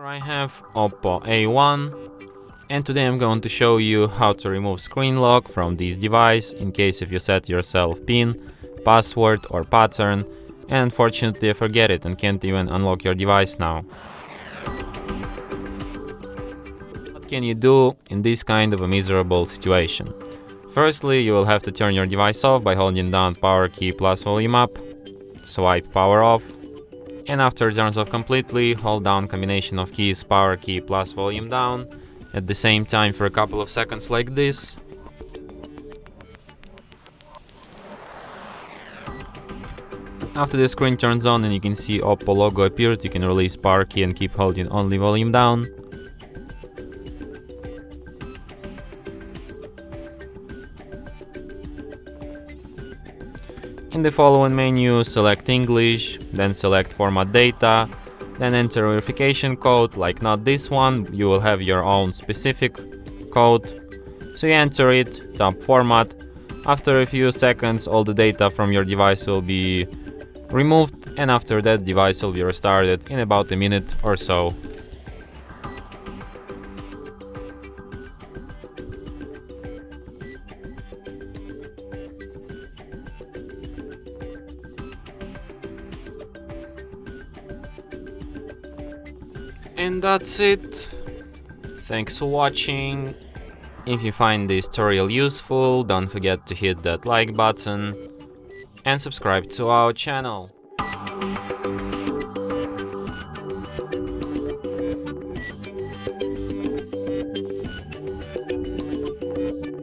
I have Oppo A1, and today I'm going to show you how to remove screen lock from this device in case if you set yourself PIN, password or pattern and unfortunately forget it and can't even unlock your device now. What can you do in this kind of a miserable situation? Firstly, you will have to turn your device off by holding down power key plus volume up, swipe power off, and after it turns off completely, hold down combination of keys power key plus volume down at the same time for a couple of seconds like this. After the screen turns on and you can see Oppo logo appeared, you can release power key and keep holding only volume down. In the following menu, select English, then select Format Data, then enter verification code, like not this one, you will have your own specific code. So you enter it, tap Format. After a few seconds, all the data from your device will be removed, and after that, device will be restarted in about a minute or so. And that's it. Thanks for watching. If you find this tutorial useful, don't forget to hit that like button and subscribe to our channel.